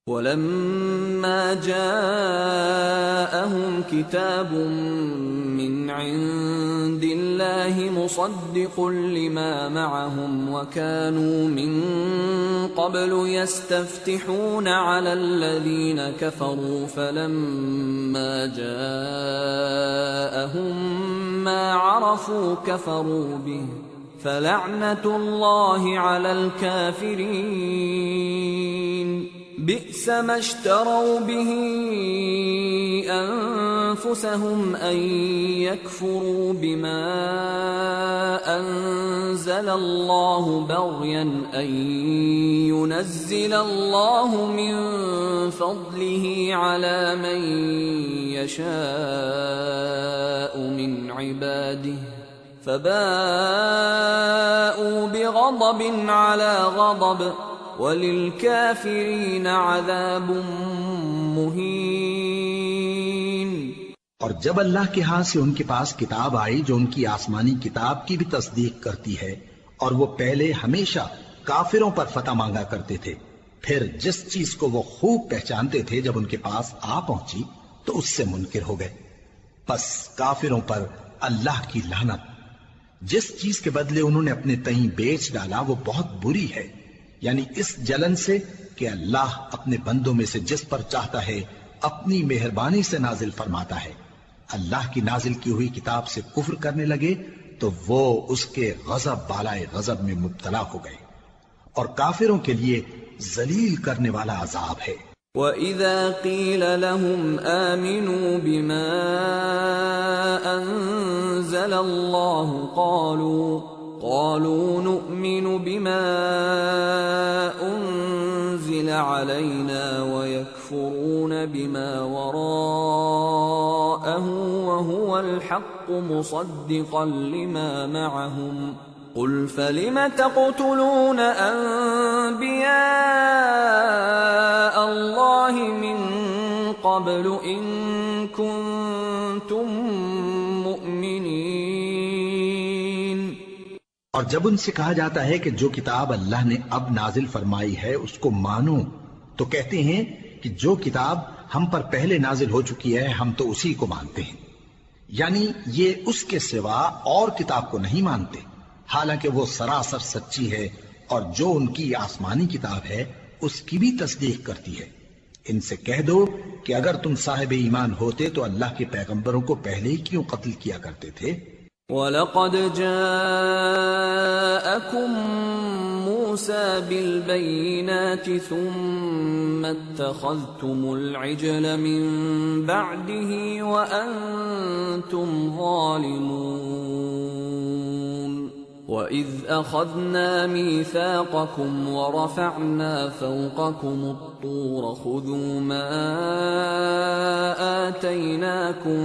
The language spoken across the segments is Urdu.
وَلَمَّا جَاءَهُمْ كِتَابٌ مِّنْ عِندِ اللَّهِ مُصَدِّقٌ لِّمَا مَعَهُمْ وَكَانُوا مِن قَبْلُ يَسْتَفْتِحُونَ عَلَى الَّذِينَ كَفَرُوا فَلَمَّا جَاءَهُم مَّا عَرَفُوا كَفَرُوا بِهِ فَلَعْنَةُ اللَّهِ عَلَى الْكَافِرِينَ بئس ما اشتروا به أنفسهم أن يكفروا بما أنزل الله بغيا أن ينزل الله من فضله على من يشاء من عباده فباءوا بغضب على غضب وَلِلْكَافِرِينَ عَذَابٌ مُّهِينٌ۔ اور جب اللہ کے ہاں سے ان کے پاس کتاب آئی جو ان کی آسمانی کتاب کی بھی تصدیق کرتی ہے، اور وہ پہلے ہمیشہ کافروں پر فتح مانگا کرتے تھے، پھر جس چیز کو وہ خوب پہچانتے تھے جب ان کے پاس آ پہنچی تو اس سے منکر ہو گئے۔ پس کافروں پر اللہ کی لعنت۔ جس چیز کے بدلے انہوں نے اپنے تئیں بیچ ڈالا وہ بہت بری ہے، یعنی اس جلن سے کہ اللہ اپنے بندوں میں سے جس پر چاہتا ہے اپنی مہربانی سے نازل فرماتا ہے۔ اللہ کی نازل کی ہوئی کتاب سے کفر کرنے لگے تو وہ اس کے غضب بالائے غضب میں مبتلا ہو گئے، اور کافروں کے لیے ذلیل کرنے والا عذاب ہے۔ وَإِذَا قِيلَ لَهُمْ آمِنُوا بِمَا أَنزَلَ اللَّهُ قالوا نؤمن بما أنزل علينا ويكفرون بما وراءه وهو الحق مصدقا لما معهم قل فلم تقتلون أنبياء الله من قبل إن كنتم مؤمنين۔ اور جب ان سے کہا جاتا ہے کہ جو کتاب اللہ نے اب نازل فرمائی ہے اس کو مانو، تو کہتے ہیں کہ جو کتاب ہم پر پہلے نازل ہو چکی ہے ہم تو اسی کو مانتے ہیں، یعنی یہ اس کے سوا اور کتاب کو نہیں مانتے، حالانکہ وہ سراسر سچی ہے، اور جو ان کی آسمانی کتاب ہے اس کی بھی تصدیق کرتی ہے۔ ان سے کہہ دو کہ اگر تم صاحب ایمان ہوتے تو اللہ کے پیغمبروں کو پہلے ہی کیوں قتل کیا کرتے تھے؟ وَلَقَدْ جَاءَكُم مُّوسَىٰ بِالْبَيِّنَاتِ ثُمَّ اتَّخَذْتُمُ الْعِجْلَ مِن بَعْدِهِ وَأَنتُمْ ظَالِمُونَ وَإِذْ أَخَذْنَا مِيثَاقَكُمْ وَرَفَعْنَا فَوْقَكُمُ الطُّورَ خُذُوا مَا آتَيْنَاكُمْ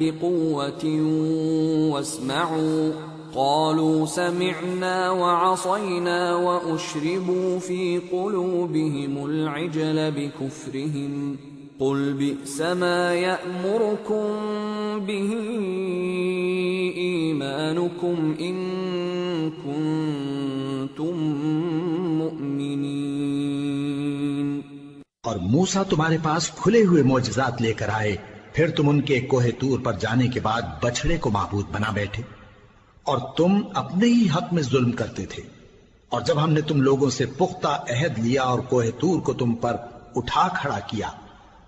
بِقُوَّةٍ وَاسْمَعُوا قَالُوا سَمِعْنَا وَعَصَيْنَا وَأُشْرِبُوا فِي قُلُوبِهِمُ الْعِجْلَ بِكُفْرِهِمْ قُلْ بِئْسَ مَا يَأْمُرُكُمْ بِهِ إِيمَانُكُمْ إِن كُنتُم مُّؤْمِنِينَ۔ اور موسیٰ تمہارے پاس کھلے ہوئے معجزات لے کر آئے، پھر تم ان کے کوہ طور پر جانے کے بعد بچڑے کو معبود بنا بیٹھے، اور تم اپنے ہی حق میں ظلم کرتے تھے۔ اور جب ہم نے تم لوگوں سے پختہ عہد لیا اور کوہ طور کو تم پر اٹھا کھڑا کیا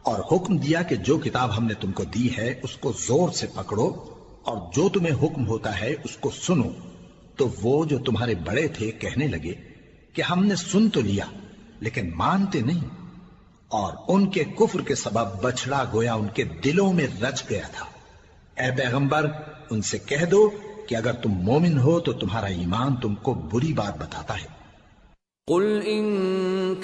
اور حکم دیا کہ جو کتاب ہم نے تم کو دی ہے اس کو زور سے پکڑو اور جو تمہیں حکم ہوتا ہے اس کو سنو، تو وہ جو تمہارے بڑے تھے کہنے لگے کہ ہم نے سن تو لیا لیکن مانتے نہیں، اور ان کے کفر کے سبب بچڑا گویا ان کے دلوں میں رچ گیا تھا۔ اے پیغمبر ان سے کہہ دو کہ اگر تم مومن ہو تو تمہارا ایمان تم کو بری بات بتاتا ہے۔ قل إن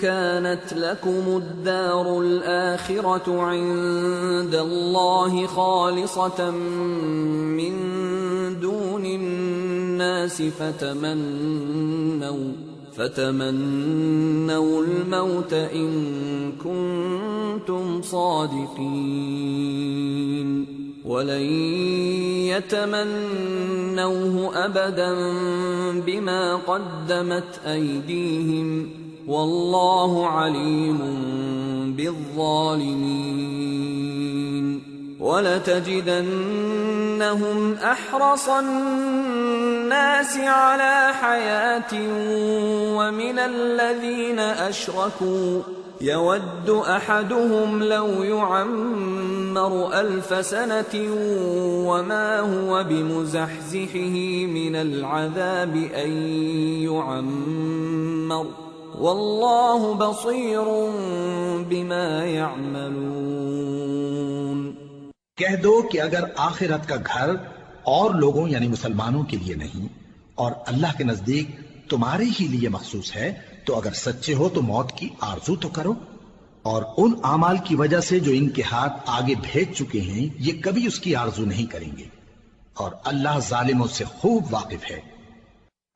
كانت لكم الدار الآخرة عند الله خالصة من دون الناس فتمنوا الموت إن كنتم صادقين ولن يتمنوه أبدا بما قدمت أيديهم والله عليم للظالمين وَلَتَجِدَنَّهُمْ أَحْرَصَ النَّاسِ عَلَى حَيَاةٍ وَمِنَ الَّذِينَ أَشْرَكُوا يَوَدُّ أَحَدُهُمْ لَوْ يُعَمَّرُ 1000 سَنَةٍ وَمَا هُوَ بِمُزَحْزِحِهِ مِنَ الْعَذَابِ أَن يُعَمَّرَ وَاللَّهُ بَصِيرٌ بِمَا يَعْمَلُونَ۔ کہہ دو کہ اگر آخرت کا گھر اور لوگوں یعنی مسلمانوں کے لیے نہیں اور اللہ کے نزدیک تمہارے ہی لیے مخصوص ہے تو اگر سچے ہو تو موت کی آرزو تو کرو، اور ان اعمال کی وجہ سے جو ان کے ہاتھ آگے بھیج چکے ہیں یہ کبھی اس کی آرزو نہیں کریں گے، اور اللہ ظالموں سے خوب واقف ہے۔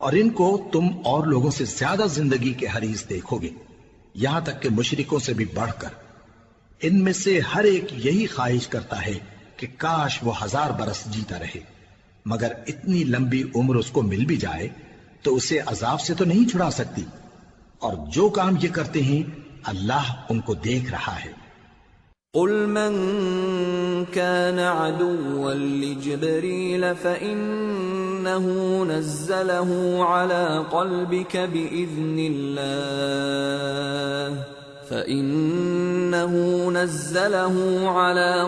اور ان کو تم اور لوگوں سے زیادہ زندگی کے حریص دیکھو گے، یہاں تک کہ مشرکوں سے بھی بڑھ کر۔ ان میں سے ہر ایک یہی خواہش کرتا ہے کہ کاش وہ 1000 برس جیتا رہے، مگر اتنی لمبی عمر اس کو مل بھی جائے تو اسے عذاب سے تو نہیں چھڑا سکتی، اور جو کام یہ کرتے ہیں اللہ ان کو دیکھ رہا ہے۔ قل من كان عدوا لجبريل فإنه نزله على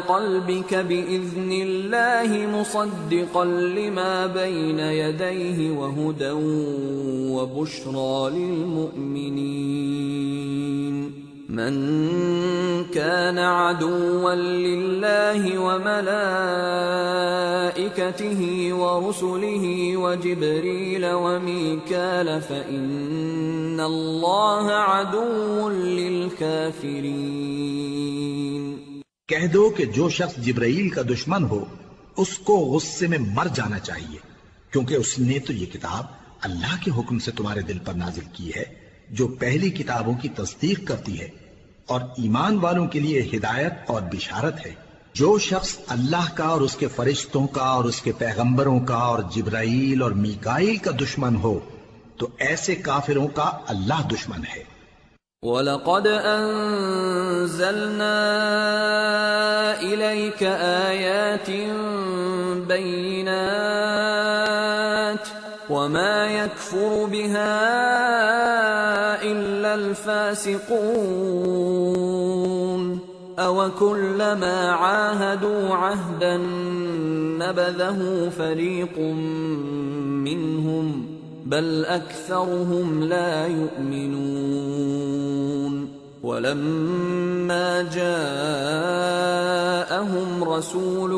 قلبك بإذن الله مصدقا لما بين يديه وهدى وبشرى للمؤمنين من كان عدوا لله وملائكته ورسله وجبريل وميكال فإن الله عدو للكافرين۔ کہہ دو کہ جو شخص جبرائیل کا دشمن ہو اس کو غصے میں مر جانا چاہیے، کیونکہ اس نے تو یہ کتاب اللہ کے حکم سے تمہارے دل پر نازل کی ہے جو پہلی کتابوں کی تصدیق کرتی ہے، اور ایمان والوں کے لیے ہدایت اور بشارت ہے۔ جو شخص اللہ کا اور اس کے فرشتوں کا اور اس کے پیغمبروں کا اور جبرائیل اور میکائیل کا دشمن ہو تو ایسے کافروں کا اللہ دشمن ہے۔ وَلَقَدْ أَنزَلْنَا إِلَيْكَ آيَاتٍ بَيِّنَاتٍ وَمَا يَكْفُرُ بِهَا إِلَّا الْفَاسِقُونَ أَوَكُلَّمَا عَاهَدُوا عَهْدًا نَبَذَهُ فَرِيقٌ مِّنْهُمْ بل أكثرهم لا يؤمنون۔ ولما جاءهم رسول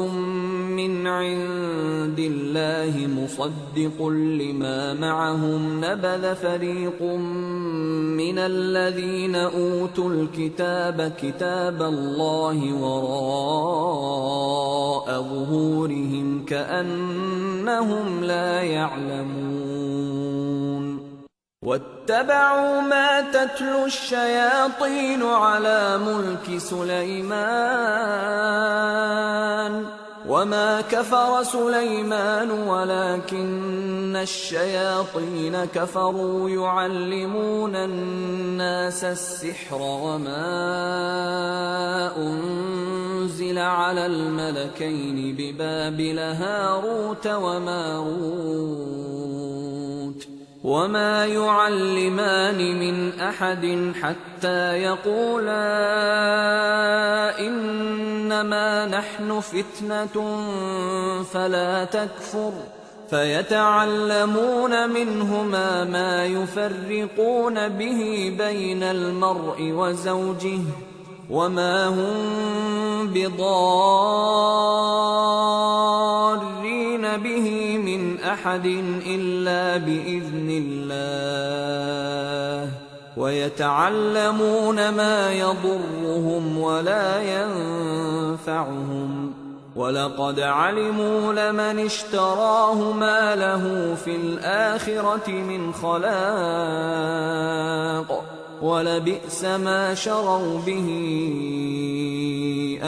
من عند الله مصدق لما معهم نبذ فريق من الذين أوتوا الكتاب كتاب الله وراء ظهورهم كأنهم لا يعلمون واتبعوا ما تتلو الشياطين على ملك سليمان وما كفر سليمان ولكن الشياطين كفروا يعلمون الناس السحر وما أنزل على الملكين ببابل هاروت وماروت وما يعلمان من أحد حتى يقولا إنما نحن فتنة فلا تكفر فيتعلمون منهما ما يفرقون به بين المرء وزوجه وما هم بضارين به من أحد إلا بإذن الله ويتعلمون ما يضرهم ولا ينفعهم وَلَقَدْ عَلِمُوا لَمَنِ اشْتَرَاهُ مَا لَهُ فِي الْآخِرَةِ مِنْ خَلَاقٍ وَلَبِئْسَ مَا شَرَوْا بِهِ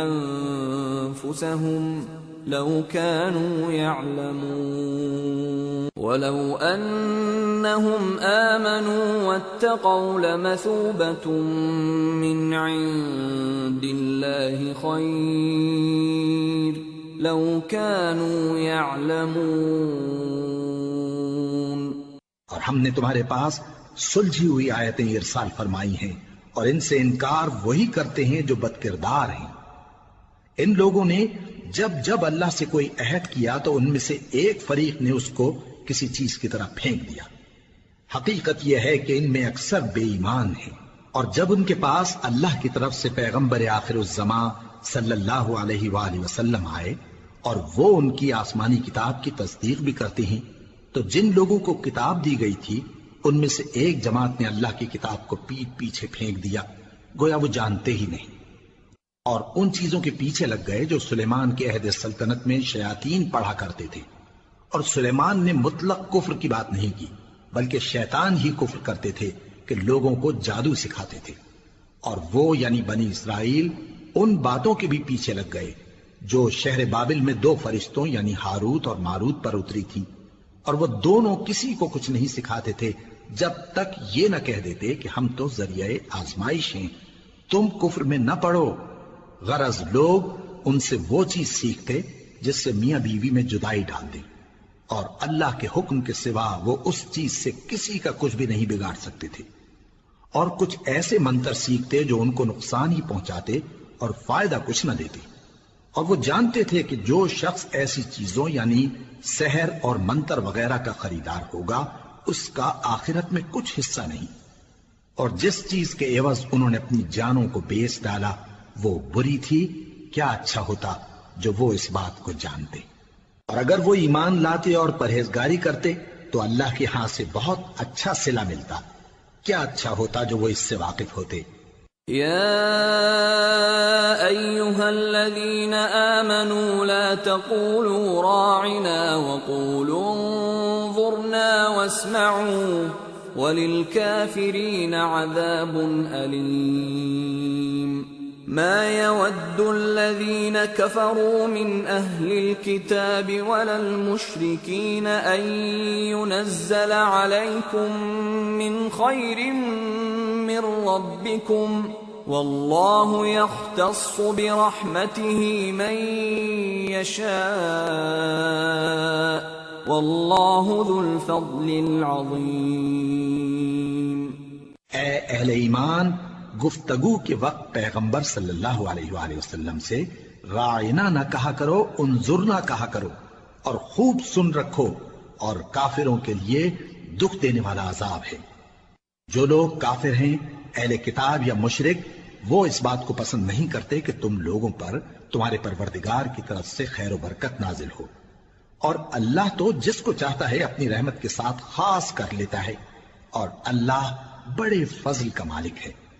أَنفُسَهُمْ لَوْ كَانُوا يَعْلَمُونَ وَلَوْ أَنَّهُمْ آمَنُوا وَاتَّقَوْا لَمَثُوبَةٌ مِّنْ عِندِ الخير لو كانوا يعلمون. اور ہم نے تمہارے پاس سلجھی ہوئی آیتیں ارسال فرمائی ہیں اور ان سے انکار وہی کرتے ہیں جو بد کردار ہیں. ان لوگوں نے جب جب اللہ سے کوئی عہد کیا تو ان میں سے ایک فریق نے اس کو کسی چیز کی طرح پھینک دیا. حقیقت یہ ہے کہ ان میں اکثر بے ایمان ہیں. اور جب ان کے پاس اللہ کی طرف سے پیغمبر آخر الزمان صلی اللہ علیہ وآلہ وسلم آئے اور وہ ان کی آسمانی کتاب کی تصدیق بھی کرتے ہیں تو جن لوگوں کو کتاب دی گئی تھی ان میں سے ایک جماعت نے اللہ کی کتاب کو پیٹ پیچھے پھینک دیا گویا وہ جانتے ہی نہیں، اور ان چیزوں کے پیچھے لگ گئے جو سلیمان کے عہد سلطنت میں شیاطین پڑھا کرتے تھے. اور سلیمان نے مطلق کفر کی بات نہیں کی بلکہ شیطان ہی کفر کرتے تھے کہ لوگوں کو جادو سکھاتے تھے. اور وہ یعنی بنی اسرائیل ان باتوں کے بھی پیچھے لگ گئے جو شہر بابل میں 2 فرشتوں یعنی ہاروت اور ماروت پر اتری تھی، اور وہ دونوں کسی کو کچھ نہیں سکھاتے تھے جب تک یہ نہ کہہ دیتے کہ ہم تو ذریعہ آزمائش ہیں، تم کفر میں نہ پڑو. غرض لوگ ان سے وہ چیز سیکھتے جس سے میاں بیوی میں جدائی ڈال دیں، اور اللہ کے حکم کے سوا وہ اس چیز سے کسی کا کچھ بھی نہیں بگاڑ سکتے تھے. اور کچھ ایسے منتر سیکھتے جو ان کو نقصان ہی پہنچاتے اور فائدہ کچھ نہ دیتے. اور وہ جانتے تھے کہ جو شخص ایسی چیزوں یعنی سحر اور منتر وغیرہ کا خریدار ہوگا اس کا آخرت میں کچھ حصہ نہیں. اور جس چیز کے عوض انہوں نے اپنی جانوں کو بیچ ڈالا وہ بری تھی. کیا اچھا ہوتا جو وہ اس بات کو جانتے. اور اگر وہ ایمان لاتے اور پرہیزگاری کرتے تو اللہ کے ہاں سے بہت اچھا صلہ ملتا. کیا اچھا ہوتا جو وہ اس سے واقف ہوتے. يا أيها الذين آمنوا لا تقولوا راعنا وقولوا انظرنا واسمعوا وللكافرين عذاب أليم. ما يود الذين كفروا من أهل الكتاب ولا المشركين أن ينزل عليكم من خير من ربكم والله يختص برحمته من يشاء والله ذو الفضل العظيم. اے اہل ایمان، گفتگو کے وقت پیغمبر صلی اللہ علیہ وآلہ وسلم سے راعنا نہ کہا کرو، انظرنا کہا کرو، اور خوب سن رکھو، اور کافروں کے لیے دکھ دینے والا عذاب ہے. جو لوگ کافر ہیں، اہل کتاب یا مشرک، وہ اس بات کو پسند نہیں کرتے کہ تم لوگوں پر تمہارے پروردگار کی طرف سے خیر و برکت نازل ہو، اور اللہ تو جس کو چاہتا ہے اپنی رحمت کے ساتھ خاص کر لیتا ہے، اور اللہ بڑے فضل کا مالک ہے.